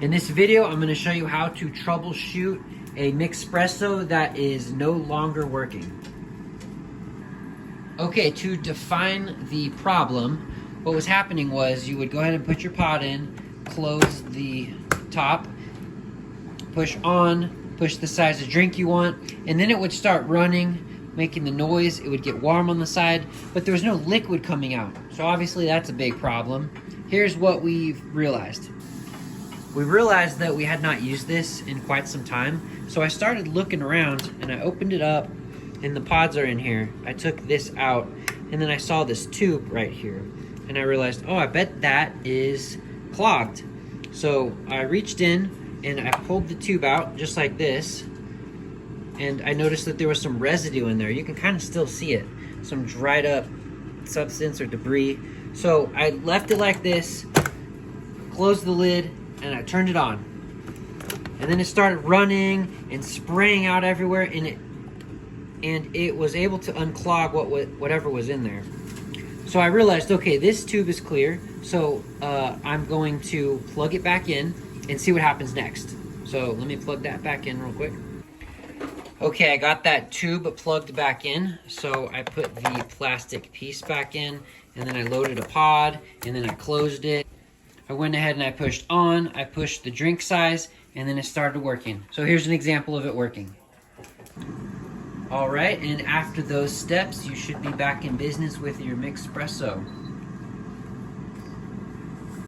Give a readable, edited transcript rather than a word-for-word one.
In this video, I'm going to show you how to troubleshoot a Mixpresso that is no longer working. Okay, to define the problem, what was happening was you would go ahead and put your pot in, close the top, push on, push the size of drink you want, and then it would start running, making the noise. It would get warm on the side, but there was no liquid coming out. So obviously that's a big problem. Here's what we've realized. We realized that we had not used this in quite some time, so I started looking around and I opened it up and the pods are in here. I took this out and then I saw this tube right here and I realized, oh, I bet that is clogged. So I reached in and I pulled the tube out just like this, and I noticed that there was some residue in there. You can kind of still see it, some dried up substance or debris. So I left it like this, closed the lid, and I turned it on. And then it started running and spraying out everywhere, and it was able to unclog whatever was in there. So I realized, okay, this tube is clear, so I'm going to plug it back in and see what happens next. So let me plug that back in real quick. Okay, I got that tube plugged back in, so I put the plastic piece back in, and then I loaded a pod, and then I closed it. I went ahead and I pushed on, I pushed the drink size, and then it started working. So here's an example of it working. All right, and after those steps, you should be back in business with your Mixpresso.